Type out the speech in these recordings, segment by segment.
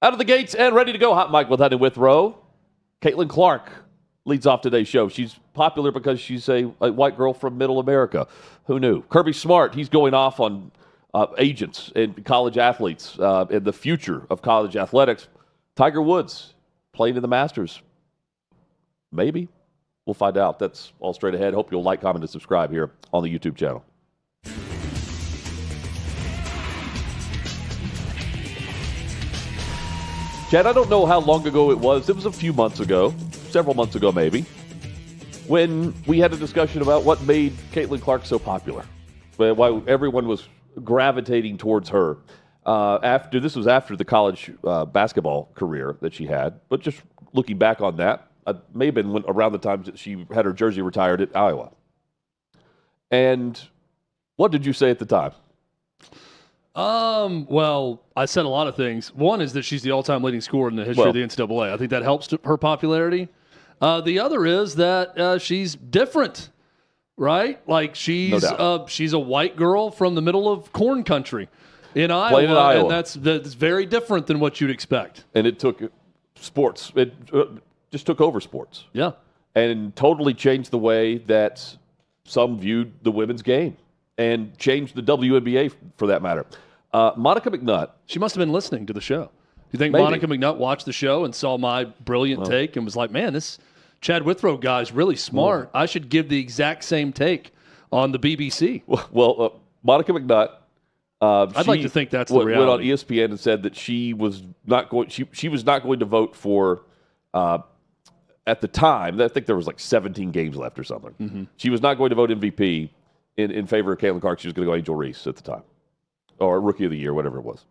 Out of the gates and ready to go. Hot Mike with Honey Withrow. Caitlin Clark leads off today's show. She's popular because she's a white girl from Middle America. Who knew? Kirby Smart, he's going off on agents and college athletes and the future of college athletics. Tiger Woods playing in the Masters. Maybe. We'll find out. That's all straight ahead. Hope you'll like, comment, and subscribe here on the YouTube channel. Chad, I don't know how long ago it was. It was a few months ago, several months ago maybe, when we had a discussion about what made Caitlin Clark so popular, why everyone was gravitating towards her. This was after the college basketball career that she had, but just looking back on that, it may have been around the time that she had her jersey retired at Iowa. And what did you say at the time? Well, I said a lot of things. One is that she's the all-time leading scorer in the history of the NCAA. I think that helps her popularity. The other is that she's different, right? Like she's a white girl from the middle of corn country in Iowa, and that's very different than what you'd expect. And it took sports. It just took over sports. Yeah. And totally changed the way that some viewed the women's game. And changed the WNBA for that matter. Monica McNutt. She must have been listening to the show. Do you think Maybe. Monica McNutt watched the show and saw my brilliant take and was like, man, this Chad Withrow guy is really smart. I should give the exact same take on the BBC. Well, Monica McNutt. I'd like to think that's the reality. Went on ESPN and said that she was not going. She was not going to vote for. At the time, I think there was like 17 games left or something. Mm-hmm. She was not going to vote MVP. In favor of Caitlin Clark, she was going to go Angel Reese at the time, or Rookie of the Year, whatever it was.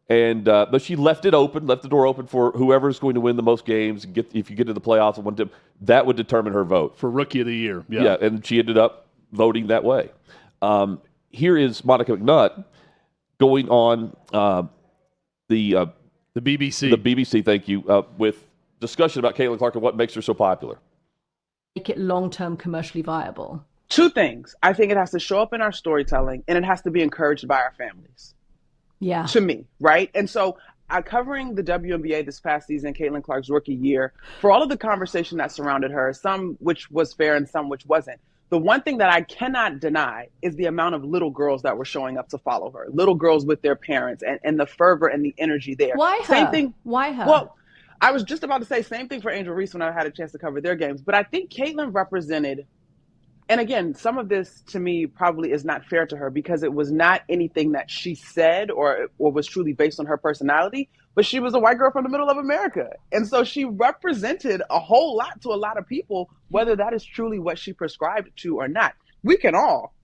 And but she left the door open for whoever's going to win the most games. If you get to the playoffs, that would determine her vote for Rookie of the Year. Yeah, and she ended up voting that way. Here is Monica McNutt going on the BBC. The BBC, thank you, with discussion about Caitlin Clark and what makes her so popular. Make it long-term commercially viable. Two things. I think it has to show up in our storytelling, and it has to be encouraged by our families. Yeah. To me, right? And so covering the WNBA this past season, Caitlin Clark's rookie year, for all of the conversation that surrounded her, some which was fair and some which wasn't, the one thing that I cannot deny is the amount of little girls that were showing up to follow her. Little girls with their parents and the fervor and the energy there. Why her? Same thing. Why her? Well, I was just about to say same thing for Angel Reese when I had a chance to cover their games. But I think Caitlin represented... And again, some of this to me probably is not fair to her because it was not anything that she said or was truly based on her personality, but she was a white girl from the middle of America. And so she represented a whole lot to a lot of people, whether that is truly what she prescribed to or not. We can all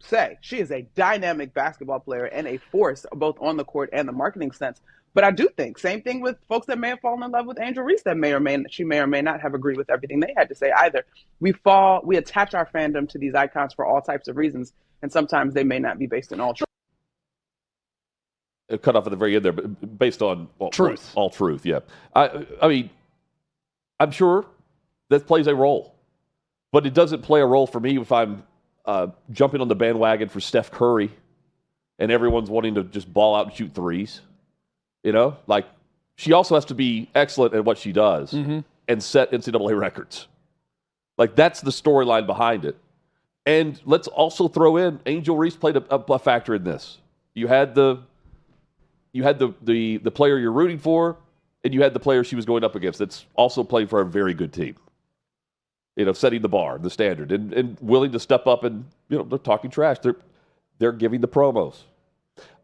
say she is a dynamic basketball player and a force both on the court and the marketing sense. But I do think, same thing with folks that may have fallen in love with Angel Reese that she may or may not have agreed with everything they had to say either. We attach our fandom to these icons for all types of reasons, and sometimes they may not be based in all truth. It cut off at the very end there, but based on truth. All truth, yeah. I mean, I'm sure that plays a role, but it doesn't play a role for me if I'm jumping on the bandwagon for Steph Curry and everyone's wanting to just ball out and shoot threes. You know, like she also has to be excellent at what she does and set NCAA records. Like that's the storyline behind it. And let's also throw in Angel Reese played a factor in this. You had the player you're rooting for, and you had the player she was going up against that's also playing for a very good team. You know, setting the bar, the standard, and willing to step up and they're talking trash. They're giving the promos.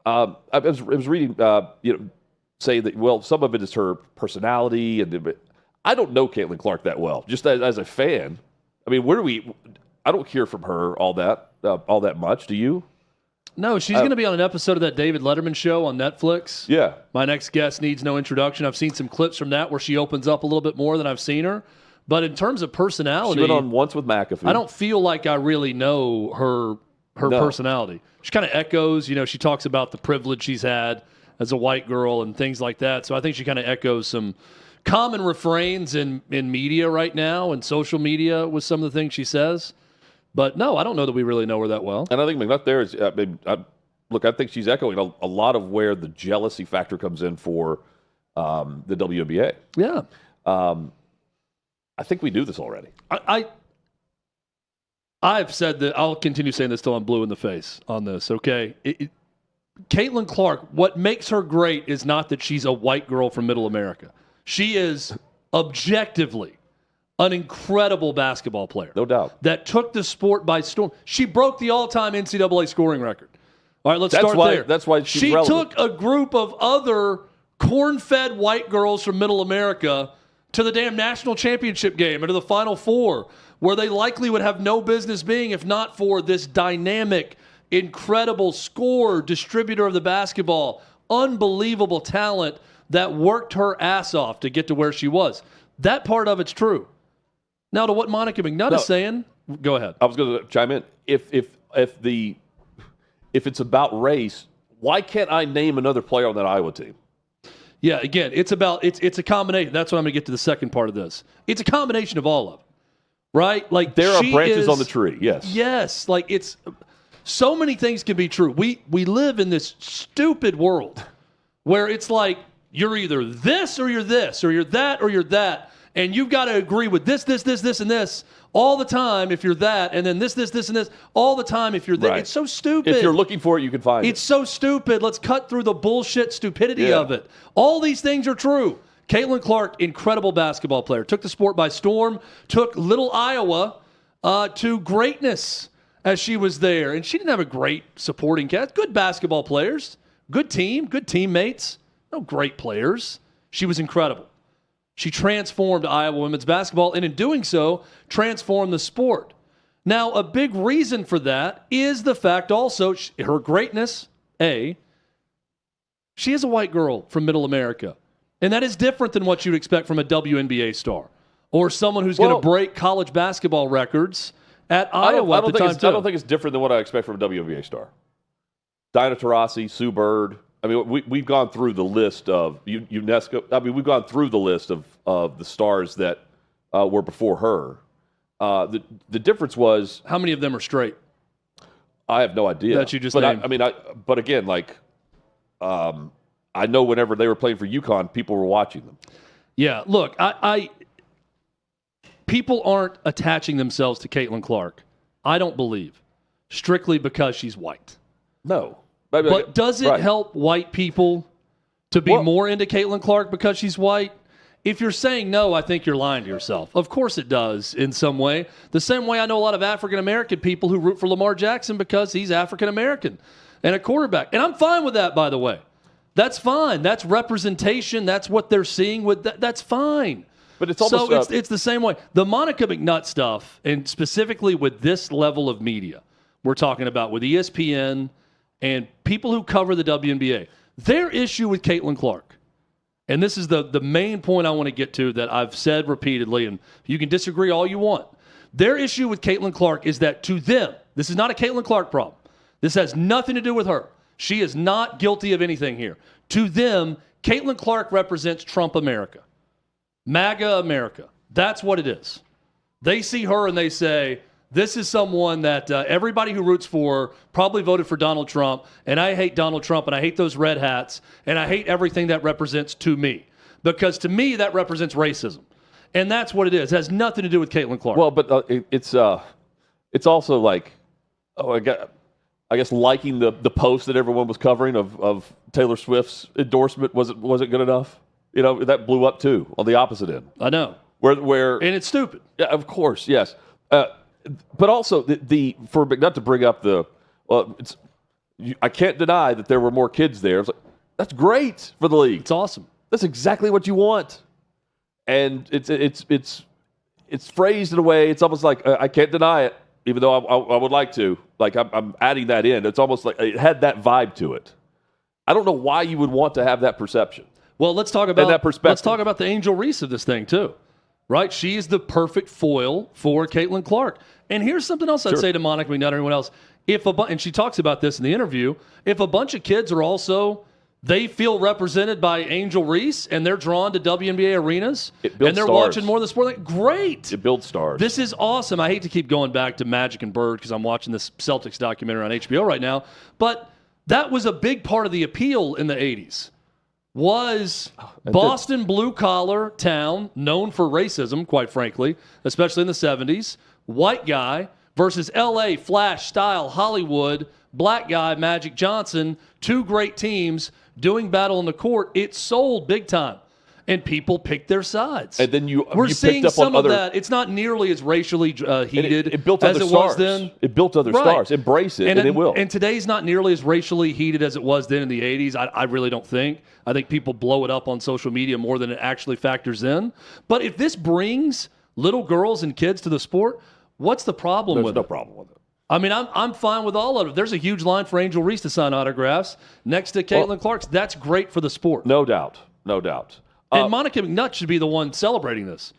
I was reading saying that, some of it is her personality. I don't know Caitlin Clark that well. Just as a fan, I mean, I don't hear from her all that much. Do you? No, she's going to be on an episode of that David Letterman show on Netflix. Yeah. My next guest needs no introduction. I've seen some clips from that where she opens up a little bit more than I've seen her. But in terms of personality... She went on once with McAfee. I don't feel like I really know her personality. She kind of echoes, she talks about the privilege she's had as a white girl and things like that. So I think she kind of echoes some common refrains in media right now and social media with some of the things she says. But no, I don't know that we really know her that well. And I think McNutt there is, I think she's echoing a lot of where the jealousy factor comes in for the WNBA. Yeah. I think we do this already. I've said that. I'll continue saying this till I'm blue in the face on this, okay? Caitlin Clark, what makes her great is not that she's a white girl from Middle America. She is objectively an incredible basketball player. No doubt. That took the sport by storm. She broke the all-time NCAA scoring record. All right, let's start there. That's why she's she relevant. took a group of other corn-fed white girls from Middle America to the damn national championship game and to the Final Four, where they likely would have no business being if not for this dynamic, incredible scorer, distributor of the basketball, unbelievable talent that worked her ass off to get to where she was. That part of it's true. Now, to what Monica McNutt is saying, go ahead. I was going to chime in. If it's about race, why can't I name another player on that Iowa team? Yeah, again, it's a combination. That's what I'm going to get to the second part of this. It's a combination of all of it, right? Like there are branches on the tree. Yes. Yes, like it's so many things can be true. We live in this stupid world where it's like you're either this or you're this or you're that or you're that. And you've got to agree with this, and this all the time if you're that, and then this, and this all the time if you're that. Right. It's so stupid. If you're looking for it, you can find it. It's so stupid. Let's cut through the bullshit stupidity of it. All these things are true. Caitlin Clark, incredible basketball player. Took the sport by storm. Took little Iowa to greatness as she was there. And she didn't have a great supporting cast. Good basketball players. Good team. Good teammates. No great players. She was incredible. She transformed Iowa women's basketball, and in doing so, transformed the sport. Now, a big reason for that is the fact also, her greatness, she is a white girl from Middle America. And that is different than what you'd expect from a WNBA star or someone who's going to break college basketball records at Iowa at the time, too. I don't think it's different than what I expect from a WNBA star. Diana Taurasi, Sue Bird. I mean, we've gone through the list of UNESCO. I mean, we've gone through the list of the stars that were before her. The difference was, how many of them are straight? I have no idea. That you just named. But again, like, I know whenever they were playing for UConn, people were watching them. Yeah, look, people aren't attaching themselves to Caitlin Clark, I don't believe, strictly because she's white. No. But does it help white people to be more into Caitlin Clark because she's white? If you're saying no, I think you're lying to yourself. Of course it does in some way. The same way I know a lot of African-American people who root for Lamar Jackson because he's African-American and a quarterback. And I'm fine with that, by the way. That's fine. That's representation. That's what they're seeing. That's fine. But it's almost it's the same way. The Monica McNutt stuff, and specifically with this level of media, we're talking about with ESPN and people who cover the WNBA, their issue with Caitlin Clark, and this is the main point I want to get to that I've said repeatedly, and you can disagree all you want. Their issue with Caitlin Clark is that to them, this is not a Caitlin Clark problem. This has nothing to do with her. She is not guilty of anything here. To them, Caitlin Clark represents Trump America, MAGA America. That's what it is. They see her and they say, this is someone that everybody who roots for probably voted for Donald Trump, and I hate Donald Trump, and I hate those red hats, and I hate everything that represents to me. Because to me, that represents racism. And that's what it is. It has nothing to do with Caitlin Clark. Well, but it's also like, I guess liking the post that everyone was covering of Taylor Swift's endorsement wasn't good enough. You know, that blew up too on the opposite end. I know. Where and it's stupid. Yeah, of course, yes. But also, for McNutt to bring up I can't deny that there were more kids there. It's like, that's great for the league. It's awesome. That's exactly what you want. And it's phrased in a way. It's almost like I can't deny it, even though I would like to. Like I'm adding that in. It's almost like it had that vibe to it. I don't know why you would want to have that perception. Well, let's talk about that perspective. Let's talk about the Angel Reese of this thing too. Right? She is the perfect foil for Caitlin Clark. And here's something else I'd say to Monica McNutt and everyone else. And she talks about this in the interview, if a bunch of kids are also, they feel represented by Angel Reese and they're drawn to WNBA arenas and they're watching more of the sport, like, great. It builds stars. This is awesome. I hate to keep going back to Magic and Bird because I'm watching this Celtics documentary on HBO right now. But that was a big part of the appeal in the 80s. was Boston blue-collar town, known for racism, quite frankly, especially in the 70s, white guy, versus L.A. flash style Hollywood, black guy Magic Johnson, two great teams doing battle on the court. It sold big time. And people picked their sides. And then we're you seeing picked up some on other, of that. It's not nearly as racially heated it built as other it stars. was then. It built other stars. Embrace it, and it will. And today's not nearly as racially heated as it was then in the 80s. I really don't think. I think people blow it up on social media more than it actually factors in. But if this brings little girls and kids to the sport, what's the problem with it? There's no problem with it. I mean, I'm fine with all of it. There's a huge line for Angel Reese to sign autographs next to Caitlin Clark's. That's great for the sport. No doubt. No doubt. And Monica McNutt should be the one celebrating this,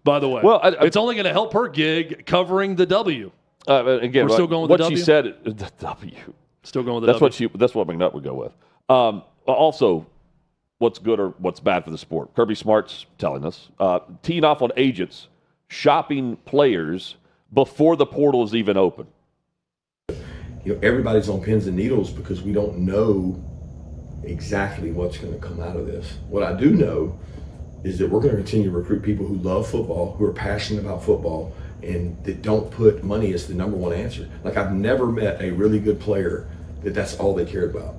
by the way. Well, it's only going to help her gig covering the W. Again, we're still going with what the W? she said, the W. Still going with the W. That's what McNutt would go with. Also, what's good or what's bad for the sport? Kirby Smart's telling us, teeing off on agents shopping players before the portal is even open. Everybody's on pins and needles because we don't know exactly what's going to come out of this. What I do know is that we're going to continue to recruit people who love football, who are passionate about football, and that don't put money as the number one answer. Like, I've never met a really good player that's all they cared about.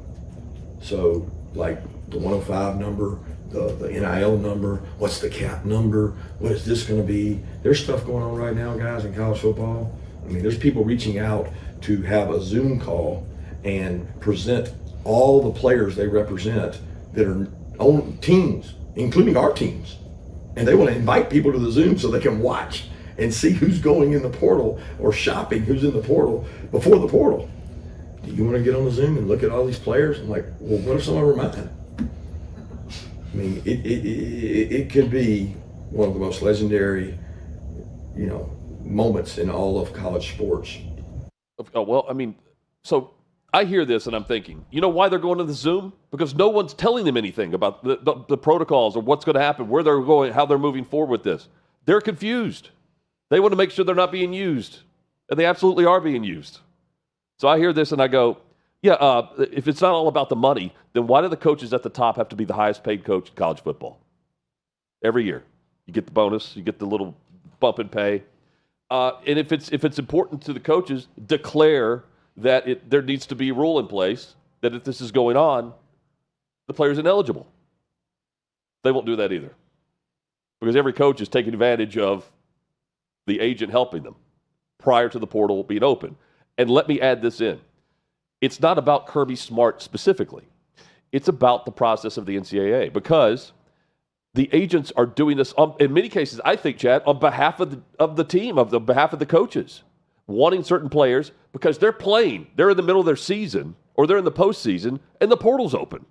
So, like, the 105 number, the NIL number, what's the cap number, what is this going to be? There's stuff going on right now, guys, in college football. I mean, there's people reaching out to have a Zoom call and present all the players they represent that are on teams, including our teams. And they want to invite people to the Zoom so they can watch and see who's going in the portal or shopping who's in the portal before the portal. Do you want to get on the Zoom and look at all these players? I'm like, well, what if some of them are mine? I mean, it could be one of the most legendary, moments in all of college sports. Oh, well, I mean, so I hear this and I'm thinking, you know why they're going to the Zoom? Because no one's telling them anything about the protocols or what's going to happen, where they're going, how they're moving forward with this. They're confused. They want to make sure they're not being used. And they absolutely are being used. So I hear this and I go, yeah, if it's not all about the money, then why do the coaches at the top have to be the highest paid coach in college football? Every year. You get the bonus, you get the little bump in pay. And if it's important to the coaches, declare that there needs to be a rule in place that if this is going on, the player's ineligible. They won't do that either. Because every coach is taking advantage of the agent helping them prior to the portal being open. And let me add this in. It's not about Kirby Smart specifically. It's about the process of the NCAA because the agents are doing this, in many cases, I think, Chad, on behalf of the team, on behalf of the coaches, wanting certain players because they're playing. They're in the middle of their season or they're in the postseason and the portal's open.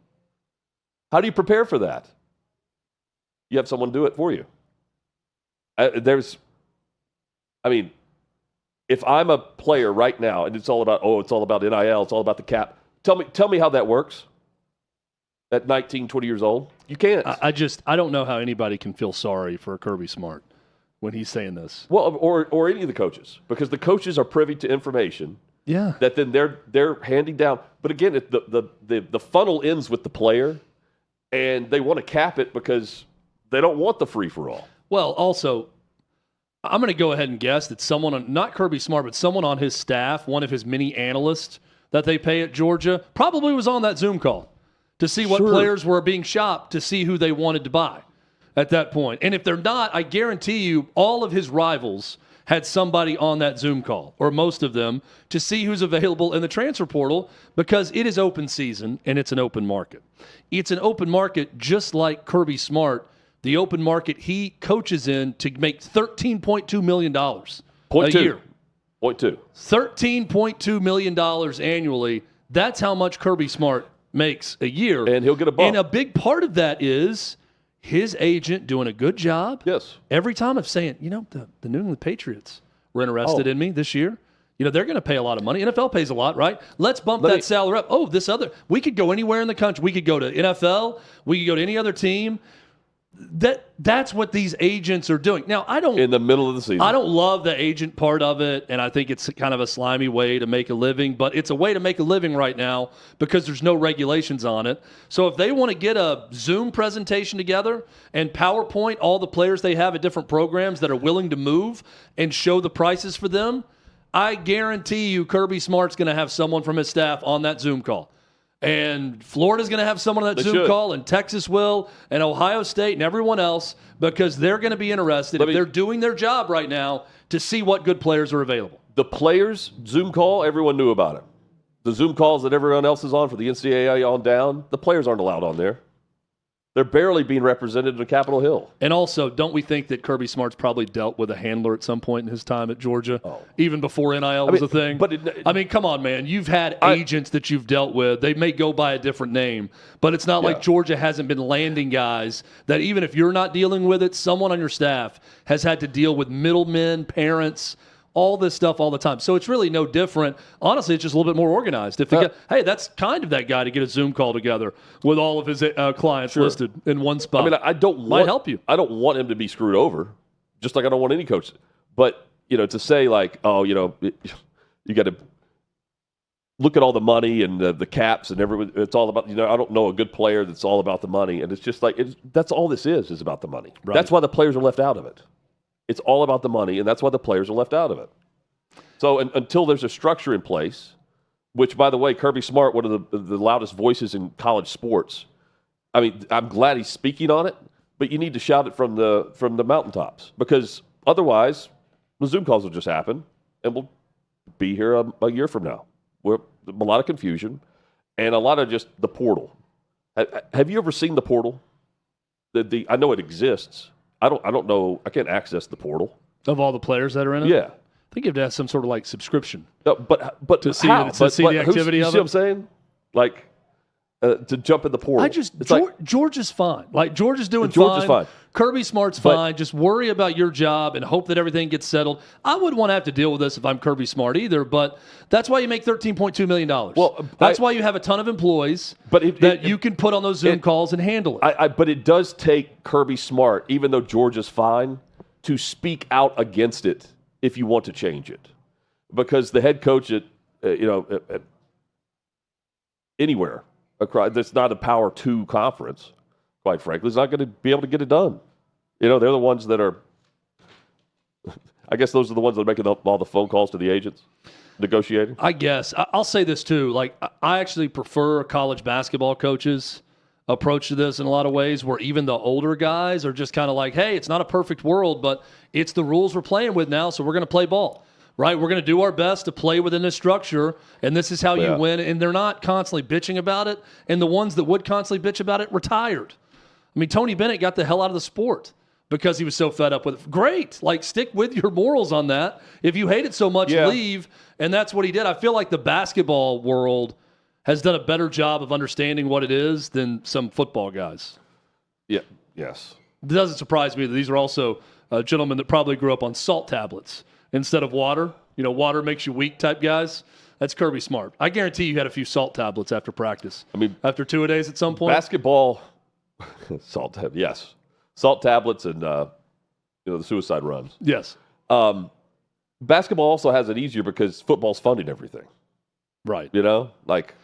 How do you prepare for that? You have someone do it for you. If I'm a player right now and it's all about NIL, it's all about the cap, tell me how that works at 19, 20 years old. You can't. I don't know how anybody can feel sorry for Kirby Smart when he's saying this. Well, or any of the coaches, because the coaches are privy to information that then they're handing down. But again, the funnel ends with the player, and they want to cap it because they don't want the free-for-all. Well, also, I'm going to go ahead and guess that someone, not Kirby Smart, but someone on his staff, one of his many analysts that they pay at Georgia, probably was on that Zoom call to see what players were being shopped, to see who they wanted to buy at that point. And if they're not, I guarantee you all of his rivals had somebody on that Zoom call, or most of them, to see who's available in the transfer portal because it is open season and it's an open market. It's an open market just like Kirby Smart, the open market he coaches in to make $13.2 million a year. $13.2 million annually. That's how much Kirby Smart makes a year. And he'll get a bump. And a big part of that is his agent doing a good job. Yes. Every time of saying, the New England Patriots were interested in me this year. They're going to pay a lot of money. NFL pays a lot, right? Let's bump that salary up. We could go anywhere in the country. We could go to NFL. We could go to any other team. that's what these agents are doing. Now, in the middle of the season. I don't love the agent part of it, and I think it's kind of a slimy way to make a living, but it's a way to make a living right now because there's no regulations on it. So if they want to get a Zoom presentation together and PowerPoint all the players they have at different programs that are willing to move and show the prices for them, I guarantee you Kirby Smart's going to have someone from his staff on that Zoom call. And Florida's going to have someone on that Zoom call, and Texas will, and Ohio State, and everyone else, because they're going to be interested, if they're doing their job right now, to see what good players are available. The players' Zoom call, everyone knew about it. The Zoom calls that everyone else is on for the NCAA on down, the players aren't allowed on there. They're barely being represented in Capitol Hill. And also, don't we think that Kirby Smart's probably dealt with a handler at some point in his time at Georgia, even before NIL was a thing? But come on, man. You've had agents that you've dealt with. They may go by a different name, but it's not like Georgia hasn't been landing guys that even if you're not dealing with it, someone on your staff has had to deal with middlemen, parents, all this stuff all the time. So it's really no different. Honestly, it's just a little bit more organized. If hey, that's kind of that guy to get a Zoom call together with all of his clients listed in one spot. I mean, I don't might help you. I don't want him to be screwed over, just like I don't want any coach. But to say like, you got to look at all the money and the caps and everything. It's all about I don't know a good player that's all about the money, and it's just like that's all this is about the money. Right. That's why the players are left out of it. It's all about the money, and that's why the players are left out of it. So until there's a structure in place, which, by the way, Kirby Smart, one of the loudest voices in college sports, I mean, I'm glad he's speaking on it, but you need to shout it from the mountaintops because otherwise the Zoom calls will just happen, and we'll be here a year from now. We're a lot of confusion and a lot of just the portal. Have you ever seen the portal? I know it exists. I don't know. I can't access the portal of all the players that are in it. Yeah, I think you have to have some sort of like subscription. No, but to see the activity you of see it. What I'm saying? Like to jump in the portal. George is fine. Like George is doing George fine. Is fine. Kirby Smart's fine. Just worry about your job and hope that everything gets settled. I wouldn't want to have to deal with this if I'm Kirby Smart either, but that's why you make $13.2 million. Well, that's why you have a ton of employees that you can put on those Zoom calls and handle it. But it does take Kirby Smart, even though George is fine, to speak out against it if you want to change it. Because the head coach at anywhere that's not a Power 2 conference, quite frankly, is not going to be able to get it done. They're the ones that are – I guess those are the ones that are making all the phone calls to the agents, negotiating. I guess. I'll say this too. Like, I actually prefer college basketball coaches' approach to this in a lot of ways where even the older guys are just kind of like, hey, it's not a perfect world, but it's the rules we're playing with now, so we're going to play ball. Right, we're going to do our best to play within this structure, and this is how you win. And they're not constantly bitching about it. And the ones that would constantly bitch about it retired. I mean, Tony Bennett got the hell out of the sport because he was so fed up with it. Great, like stick with your morals on that. If you hate it so much, leave. And that's what he did. I feel like the basketball world has done a better job of understanding what it is than some football guys. Yeah. Yes. It doesn't surprise me that these are also gentlemen that probably grew up on salt tablets instead of water. Water makes you weak type guys. That's Kirby Smart. I guarantee you had a few salt tablets after practice. I mean, after 2-a-days at some point. Basketball, salt tablets and the suicide runs. Yes. Basketball also has it easier because football's funding everything. Right. Like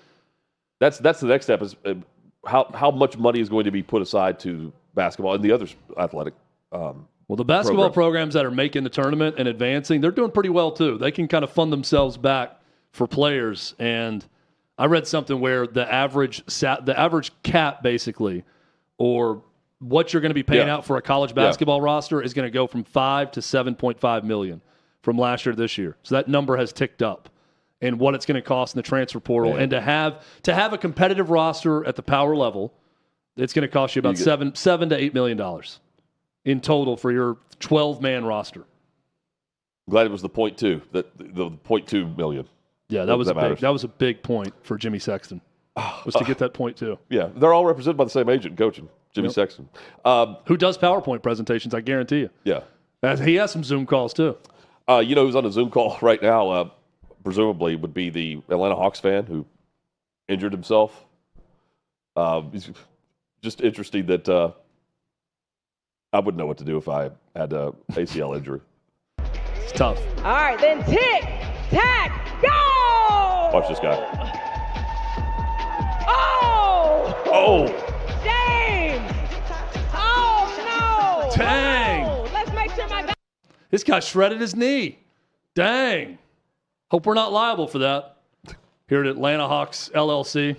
that's the next step is how much money is going to be put aside to basketball and the other athletic. Well, the basketball programs that are making the tournament and advancing, they're doing pretty well too. They can kind of fund themselves back for players. And I read something where the average cap basically, or what you're going to be paying out for a college basketball roster is going to go from $5 to $7.5 million from last year to this year. So that number has ticked up. And what it's going to cost in the transfer portal, and to have a competitive roster at the power level, it's going to cost you about $7 to $8 million in total for your 12-man roster. I'm glad it was the 0.2, the 0.2 million. Yeah, that was a big point for Jimmy Sexton. Was to get that 0.2. Yeah, they're all represented by the same agent coaching, Jimmy Sexton. Who does PowerPoint presentations, I guarantee you. Yeah. He has some Zoom calls too. Who's on a Zoom call right now, presumably would be the Atlanta Hawks fan who injured himself. It's just interesting that I wouldn't know what to do if I had a ACL injury. It's tough. All right, then tick, tack, go! Watch this guy. Oh! Oh! James! Oh, no! Dang! Oh, let's make sure my guy... This guy shredded his knee. Dang. Hope we're not liable for that here at Atlanta Hawks LLC.